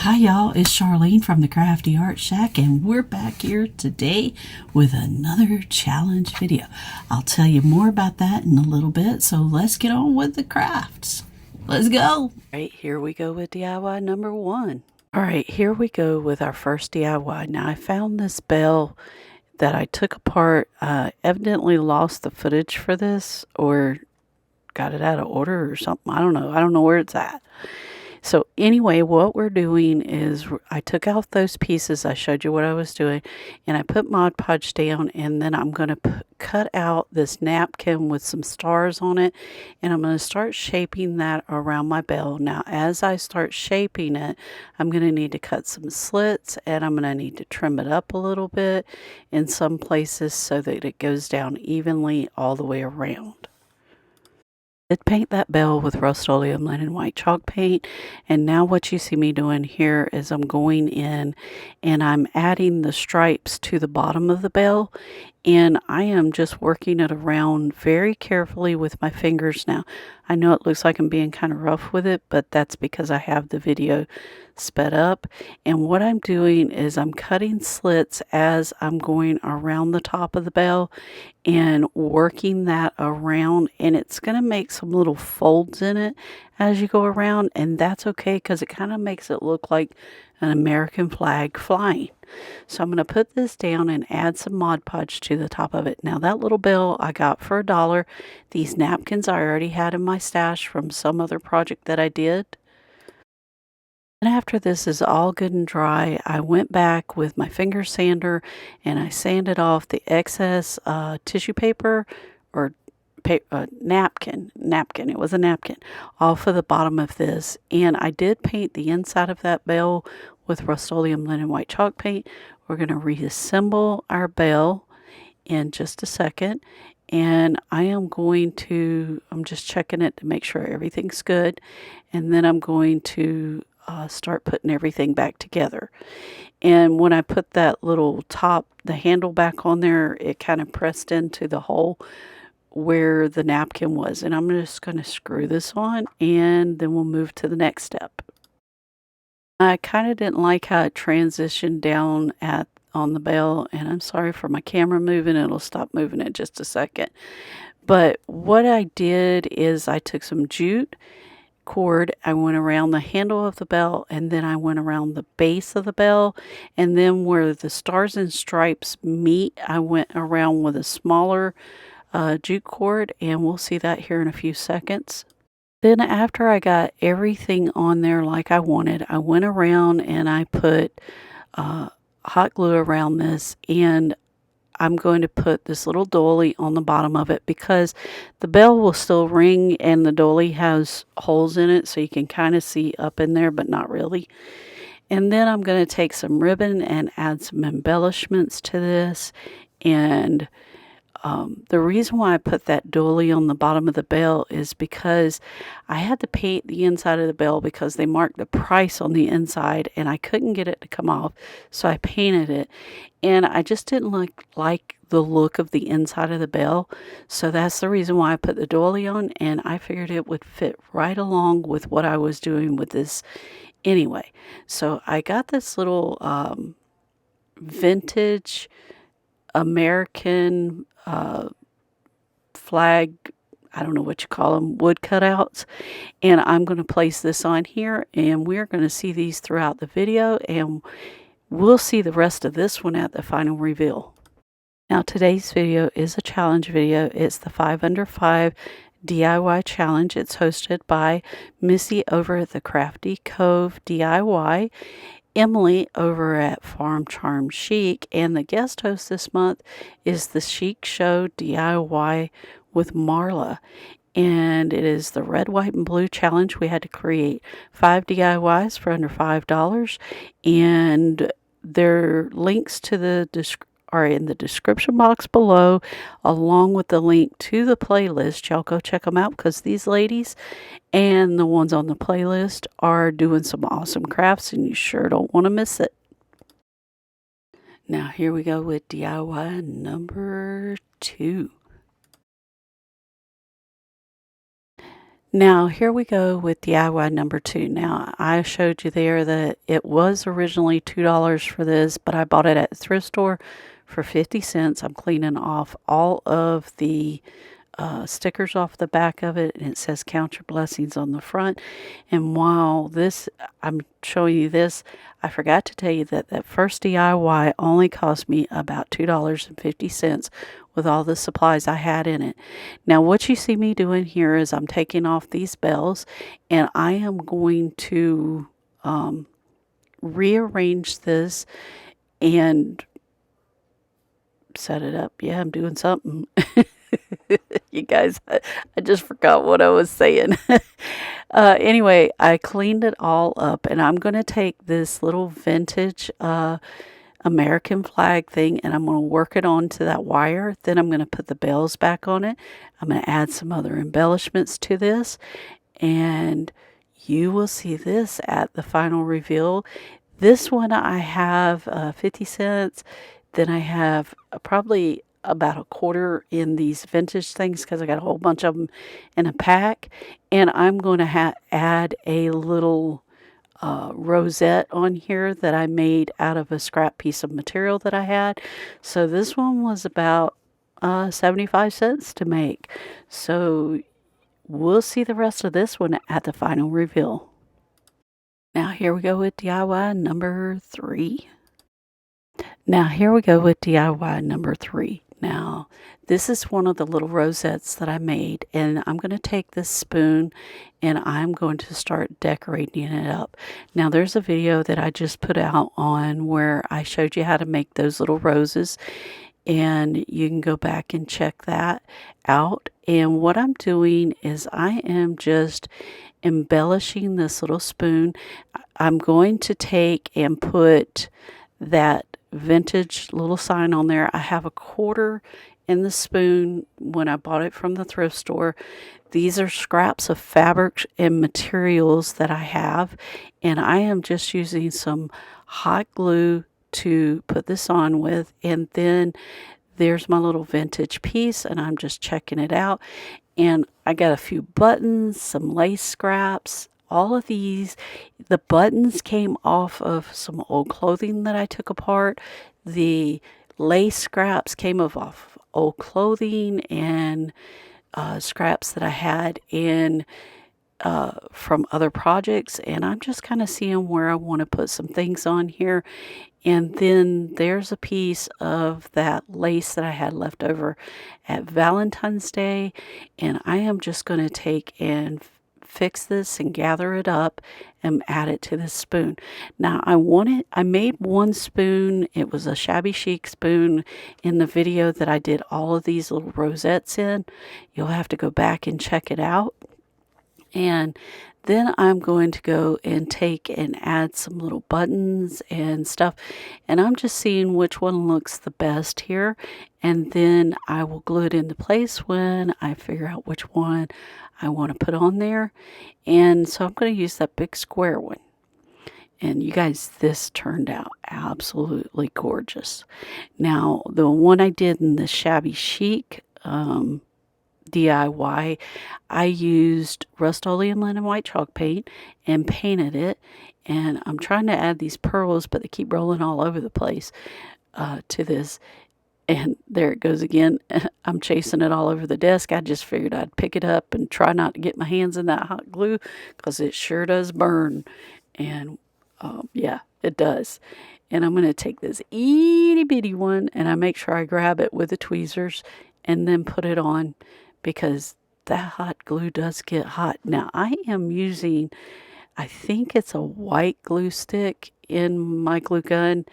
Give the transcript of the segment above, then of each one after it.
Hi y'all, it's Charlene from the Crafty Art Shack, and we're back here today with another challenge video. I'll tell you more about that in a little bit, so let's get on with the crafts. Let's go! All right, here we go with DIY number 1. All right, here we go with our first DIY. Now I found this bell that I took apart. Evidently lost the footage for this or got it out of order or something. I don't know where it's at. So anyway, what we're doing is I took out those pieces. I showed you what I was doing, and I put Mod Podge down, and then I'm going to cut out this napkin with some stars on it, and I'm going to start shaping that around my bell. Now, as I start shaping it, I'm going to need to cut some slits, and I'm going to need to trim it up a little bit in some places so that it goes down evenly all the way around. Did paint that bell with Rust-Oleum linen white chalk paint, and now what you see me doing here is I'm going in and I'm adding the stripes to the bottom of the bell, and I am just working it around very carefully with my fingers. Now I know it looks like I'm being kind of rough with it, but that's because I have the video sped up, and what I'm doing is I'm cutting slits as I'm going around the top of the bell and working that around, and it's going to make some little folds in it as you go around, and that's okay because it kind of makes it look like an American flag flying. So I'm going to put this down and add some Mod Podge to the top of it. Now that little bell I got for $1. These napkins I already had in my stash from some other project that I did. And after this is all good and dry, I went back with my finger sander and I sanded off the excess tissue paper or napkin. It was a napkin off of the bottom of this. And I did paint the inside of that bell with Rust-Oleum linen white chalk paint. We're going to reassemble our bell in just a second. And I'm just checking it to make sure everything's good. And then I'm going to start putting everything back together. And when I put that little the handle back on there, it kind of pressed into the hole where the napkin was. And I'm just going to screw this on, and then we'll move to the next step. I kind of didn't like how it transitioned down on the bell, and I'm sorry for my camera moving. It'll stop moving in just a second. But what I did is I took some jute cord, I went around the handle of the bell, and then I went around the base of the bell, and then where the stars and stripes meet, I went around with a smaller jute cord, and we'll see that here in a few seconds. Then after I got everything on there like I wanted, I went around and I put hot glue around this, and I'm going to put this little doily on the bottom of it because the bell will still ring and the doily has holes in it, so you can kind of see up in there, but not really. And then I'm going to take some ribbon and add some embellishments to this. And the reason why I put that doily on the bottom of the bell is because I had to paint the inside of the bell because they marked the price on the inside and I couldn't get it to come off, so I painted it. And I just didn't like the look of the inside of the bell, so that's the reason why I put the doily on, and I figured it would fit right along with what I was doing with this anyway. So I got this little vintage American flag, I don't know what you call them, wood cutouts, and I'm going to place this on here, and we're going to see these throughout the video, and we'll see the rest of this one at the final reveal. Now today's video is a challenge video. It's the 5 Under 5 DIY challenge. It's hosted by Missy over at the Crafty Cove DIY, Emily over at Farm Charm Chic, and the guest host this month is the Chic Show DIY with Marla. And it is the red, white, and blue challenge. We had to create 5 DIYs for under $5, and their links to are in the description box below, along with the link to the playlist. Y'all go check them out because these ladies and the ones on the playlist are doing some awesome crafts, and you sure don't want to miss it. Now here we go with DIY number 2. Now, here we go with DIY number 2. Now, I showed you there that it was originally $2 for this, but I bought it at the thrift store for 50 cents. I'm cleaning off all of the stickers off the back of it, and it says count your blessings on the front. And while I'm showing you this, I forgot to tell you that that first DIY only cost me about $2.50 with all the supplies I had in it. Now what you see me doing here is I'm taking off these bells, and I am going to rearrange this and set it up. Yeah, I'm doing something. You guys, I just forgot what I was saying. Anyway, I cleaned it all up, and I'm going to take this little vintage American flag thing, and I'm going to work it onto that wire. Then I'm going to put the bells back on it. I'm going to add some other embellishments to this, and you will see this at the final reveal. This one I have 50 cents. Then I have probably about a quarter in these vintage things because I got a whole bunch of them in a pack. And I'm going to add a little rosette on here that I made out of a scrap piece of material that I had. So this one was about 75 cents to make. So we'll see the rest of this one at the final reveal. Now here we go with DIY number 3. Now here we go with DIY number 3. Now this is one of the little rosettes that I made, and I'm going to take this spoon and I'm going to start decorating it up. Now there's a video that I just put out on where I showed you how to make those little roses, and you can go back and check that out. And what I'm doing is I am just embellishing this little spoon. I'm going to take and put that vintage little sign on there. I have a quarter in the spoon when I bought it from the thrift store. These are scraps of fabric and materials that I have, and I am just using some hot glue to put this on with. And then there's my little vintage piece, and I'm just checking it out. And I got a few buttons, some lace scraps. All of these, the buttons came off of some old clothing that I took apart. The lace scraps came off old clothing and scraps that I had in from other projects. And I'm just kind of seeing where I want to put some things on here. And then there's a piece of that lace that I had left over at Valentine's Day. And I am just going to take and fix this and gather it up and add it to this spoon. Now I made one spoon. It was a shabby chic spoon in the video that I did all of these little rosettes in. You'll have to go back and check it out. And then I'm going to go and take and add some little buttons and stuff. And I'm just seeing which one looks the best here. And then I will glue it into place when I figure out which one I want to put on there. And so I'm going to use that big square one. And you guys, this turned out absolutely gorgeous. Now, the one I did in the shabby chic DIY, I used Rust-Oleum linen white chalk paint and painted it. And I'm trying to add these pearls, but they keep rolling all over the place to this. And there it goes again. I'm chasing it all over the desk. I just figured I'd pick it up and try not to get my hands in that hot glue because it sure does burn. And yeah, it does. And I'm going to take this itty bitty one and I make sure I grab it with the tweezers and then put it on, because that hot glue does get hot. Now I am using, I think it's a white glue stick in my glue gun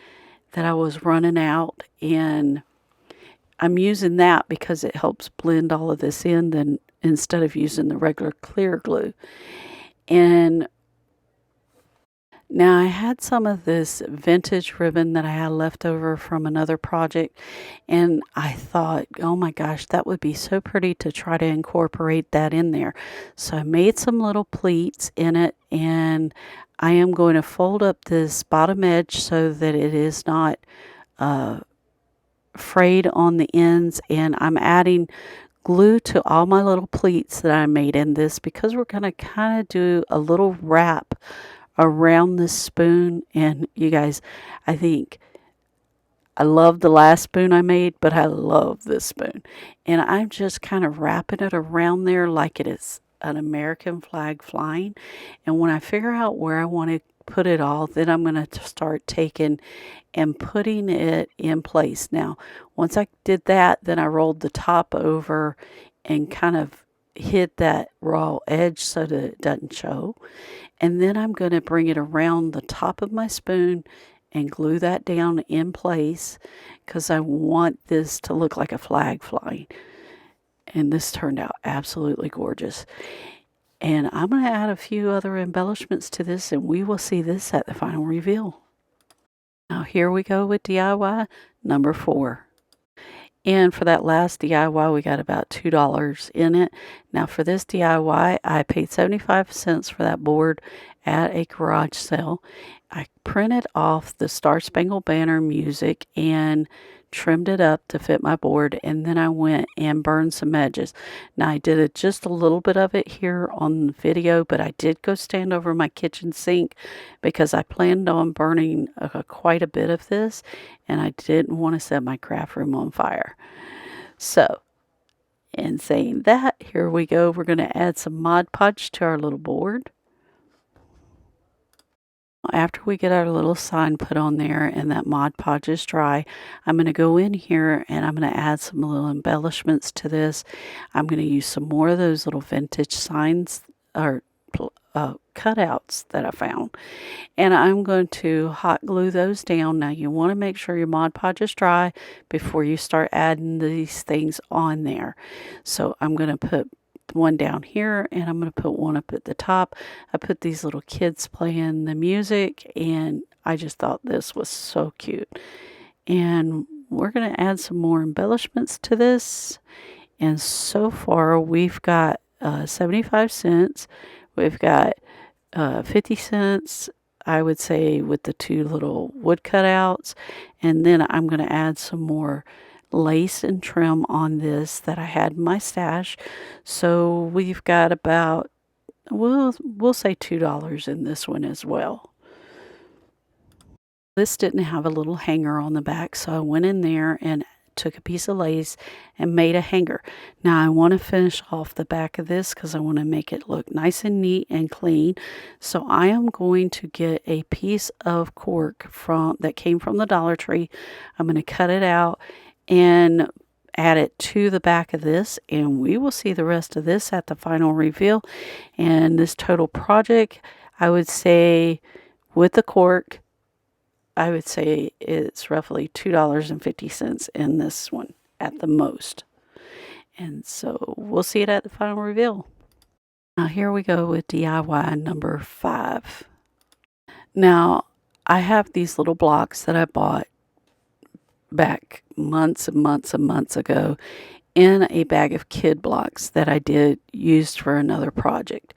that I was running out, and I'm using that because it helps blend all of this in then instead of using the regular clear glue. And now I had some of this vintage ribbon that I had left over from another project, and I thought, oh my gosh, that would be so pretty to try to incorporate that in there. So I made some little pleats in it, and I am going to fold up this bottom edge so that it is not frayed on the ends, and I'm adding glue to all my little pleats that I made in this, because we're going to kind of do a little wrap around this spoon. And you guys, I think I love the last spoon I made, but I love this spoon. And I'm just kind of wrapping it around there like it is an American flag flying. And when I figure out where I want to put it all, then I'm going to start taking and putting it in place. Now, once I did that, then I rolled the top over and kind of hid that raw edge so that it doesn't show. And then I'm going to bring it around the top of my spoon and glue that down in place, because I want this to look like a flag flying. And this turned out absolutely gorgeous. And I'm going to add a few other embellishments to this, and we will see this at the final reveal. Now here we go with DIY number 4. And for that last DIY, we got about $2 in it. Now for this DIY, I paid 75 cents for that board at a garage sale. I printed off the Star Spangled Banner music and trimmed it up to fit my board, and then I went and burned some edges. Now I did just a little bit of it here on the video, but I did go stand over my kitchen sink because I planned on burning quite a bit of this, and I didn't want to set my craft room on fire. So, in saying that, here we go. We're going to add some Mod Podge to our little board. After we get our little sign put on there and that Mod Podge is dry, I'm going to go in here and I'm going to add some little embellishments to this. I'm going to use some more of those little vintage signs or cutouts that I found. And I'm going to hot glue those down. Now you want to make sure your Mod Podge is dry before you start adding these things on there. So I'm going to put one down here, and I'm going to put one up at the top. I put these little kids playing the music, and I just thought this was so cute. And we're going to add some more embellishments to this. And so far we've got 75 cents. We've got 50 cents, I would say, with the 2 little wood cutouts. And then I'm going to add some more lace and trim on this that I had in my stash. So we've got about, we'll say $2 in this one as well. This didn't have a little hanger on the back, so I went in there and took a piece of lace and made a hanger. Now I want to finish off the back of this because I want to make it look nice and neat and clean. So I am going to get a piece of cork that came from the Dollar Tree. I'm going to cut it out and add it to the back of this, and we will see the rest of this at the final reveal. And this total project, I would say, with the cork, I would say it's roughly $2.50 in this one at the most. And so we'll see it at the final reveal. Now here we go with DIY number 5. Now I have these little blocks that I bought back months and months and months ago in a bag of kid blocks that I used for another project.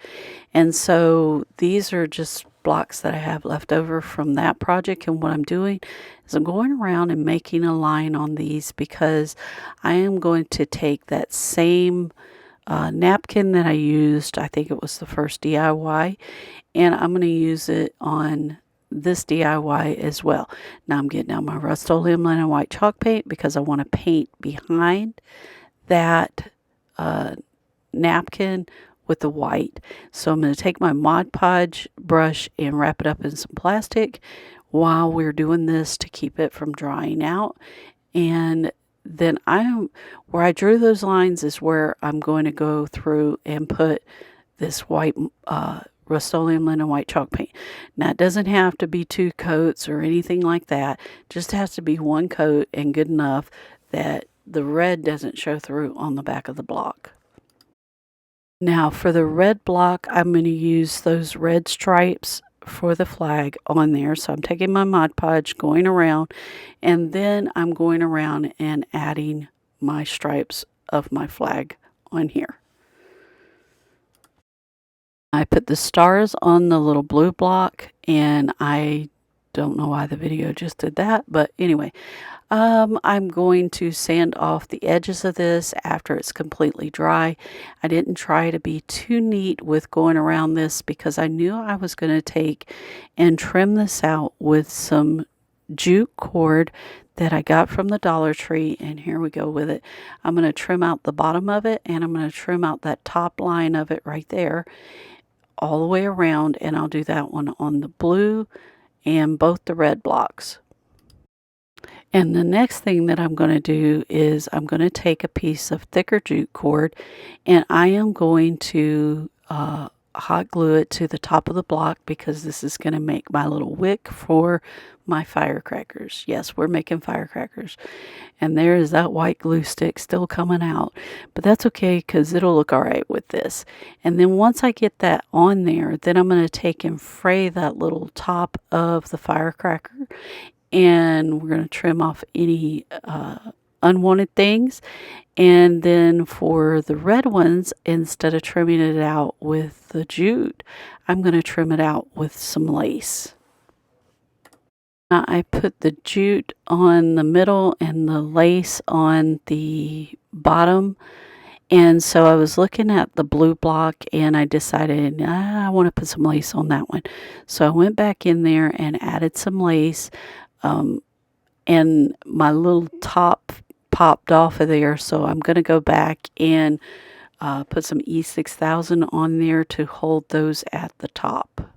And so these are just blocks that I have left over from that project. And what I'm doing is I'm going around and making a line on these, because I am going to take that same napkin that I used, I think it was the first DIY, and I'm going to use it on this DIY as well. Now I'm getting out my Rust-Oleum linen white chalk paint because I want to paint behind that napkin with the white. So I'm going to take my Mod Podge brush and wrap it up in some plastic while we're doing this to keep it from drying out. And then where I drew those lines is where I'm going to go through and put this white Rust-Oleum linen white chalk paint. Now it doesn't have to be 2 coats or anything like that. It just has to be 1 coat and good enough that the red doesn't show through on the back of the block. Now for the red block, I'm going to use those red stripes for the flag on there. So I'm taking my Mod Podge, going around, and then I'm going around and adding my stripes of my flag on here. I put the stars on the little blue block, and I don't know why the video just did that, but anyway, I'm going to sand off the edges of this after it's completely dry. I didn't try to be too neat with going around this because I knew I was going to take and trim this out with some jute cord that I got from the Dollar Tree, and here we go with it. I'm going to trim out the bottom of it, and I'm going to trim out that top line of it right there all the way around, and I'll do that one on the blue and both the red blocks. And the next thing that I'm going to do is I'm going to take a piece of thicker jute cord, and I am going to hot glue it to the top of the block because this is going to make my little wick for my firecrackers. Yes, we're making firecrackers. And there is that white glue stick still coming out, but that's okay because it'll look all right with this. And then once I get that on there, then I'm going to take and fray that little top of the firecracker, and we're going to trim off any unwanted things. And then for the red ones, instead of trimming it out with the jute, I'm going to trim it out with some lace. Now I put the jute on the middle and the lace on the bottom. And so I was looking at the blue block and I decided I want to put some lace on that one. So I went back in there and added some lace. And my little top popped off of there, so I'm going to go back and put some E600 on there to hold those at the top.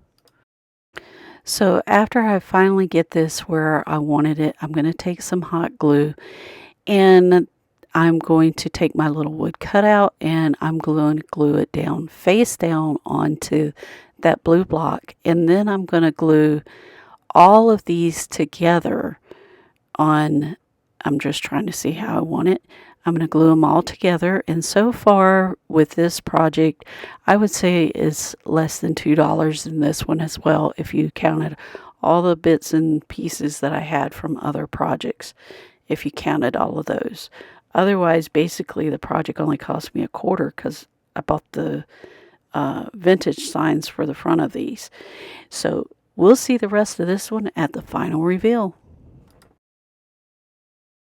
So after I finally get this where I wanted it, I'm going to take some hot glue, and I'm going to take my little wood cutout and I'm going to glue it down face down onto that blue block, and then I'm going to glue all of these together on, I'm just trying to see how I want it. I'm going to glue them all together, and so far with this project, I would say it's less than $2 in this one as well, if you counted all the bits and pieces that I had from other projects, if you counted all of those. Otherwise, basically, the project only cost me a quarter because I bought the vintage signs for the front of these. So we'll see the rest of this one at the final reveal.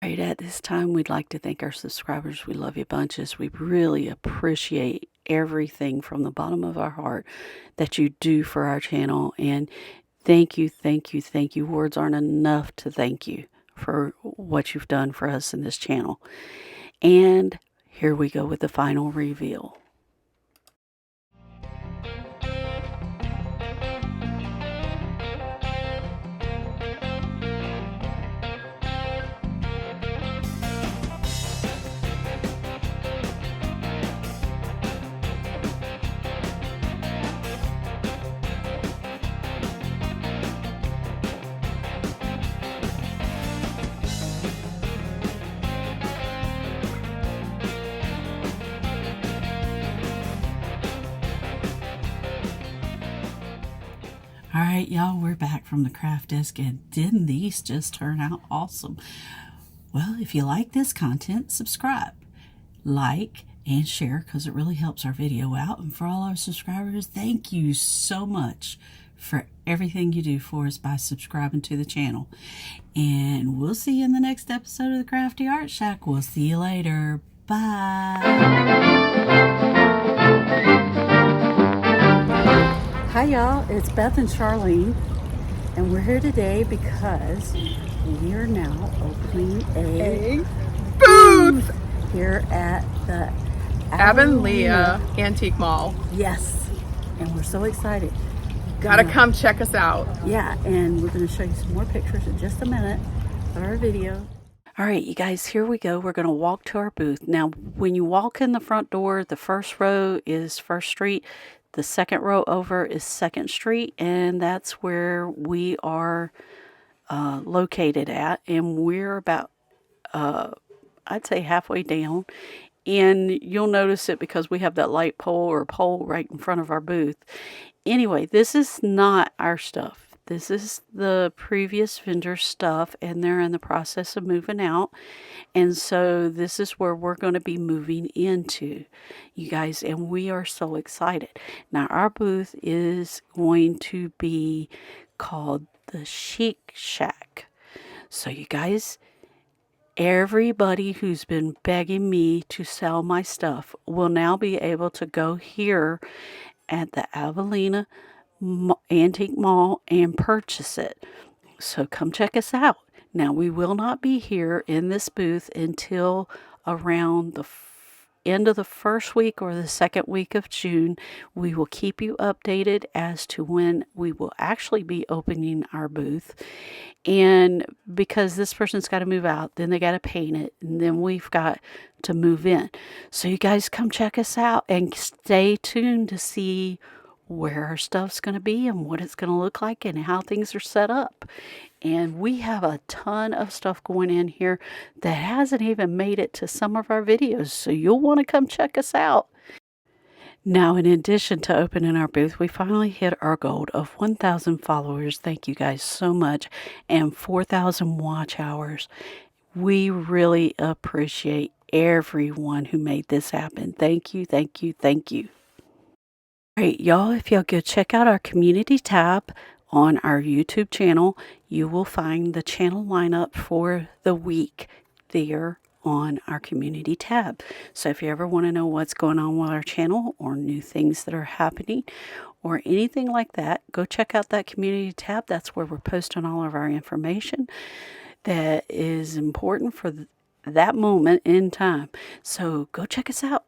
Right, at this time, we'd like to thank our subscribers. We love you bunches. We really appreciate everything from the bottom of our heart that you do for our channel. And thank you, thank you, thank you. Words aren't enough to thank you for what you've done for us in this channel. And here we go with the final reveal. All right, y'all, we're back from the craft desk, and didn't these just turn out awesome? Well, if you like this content, subscribe, like, and share because it really helps our video out. And for all our subscribers, thank you so much for everything you do for us by subscribing to the channel. And we'll see you in the next episode of the Crafty Art Shack. We'll see you later. Bye. Hi y'all, it's Beth and Charlene, and we're here today because we are now opening a booth here at the Avonlea Antique Mall. Yes, and we're so excited. Gotta come check us out. Yeah, and we're going to show you some more pictures in just a minute of our video. All right, you guys, here we go. We're going to walk to our booth. Now, when you walk in the front door, the first row is First Street. The second row over is 2nd Street, and that's where we are located at. And we're about, I'd say halfway down. And you'll notice it because we have that light pole or pole right in front of our booth. Anyway, this is not our stuff. This is the previous vendor's stuff, and they're in the process of moving out. And so this is where we're going to be moving into, you guys, and we are so excited. Now, our booth is going to be called the Chic Shack. So you guys, everybody who's been begging me to sell my stuff will now be able to go here at the Avelina Antique Mall and purchase it. So come check us out. Now, we will not be here in this booth until around the end of the first week or the second week of June. We will keep you updated as to when we will actually be opening our booth. And because this person's got to move out, then they got to paint it, and then we've got to move in. So you guys come check us out and stay tuned to see where our stuff's going to be and what it's going to look like and how things are set up. And we have a ton of stuff going in here that hasn't even made it to some of our videos, so you'll want to come check us out. Now, in addition to opening our booth, we finally hit our goal of 1,000 followers. Thank you guys so much. And 4,000 watch hours. We really appreciate everyone who made this happen. Thank you, thank you, thank you. All right, y'all, if y'all go check out our community tab on our YouTube channel, you will find the channel lineup for the week there on our community tab. So if you ever want to know what's going on with our channel or new things that are happening or anything like that, go check out that community tab. That's where we're posting all of our information that is important for that moment in time. So go check us out.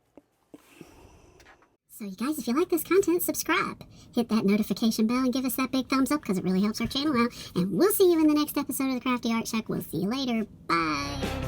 So you guys, if you like this content, subscribe. Hit that notification bell and give us that big thumbs up because it really helps our channel out. And we'll see you in the next episode of the Crafty Art Shack. We'll see you later. Bye.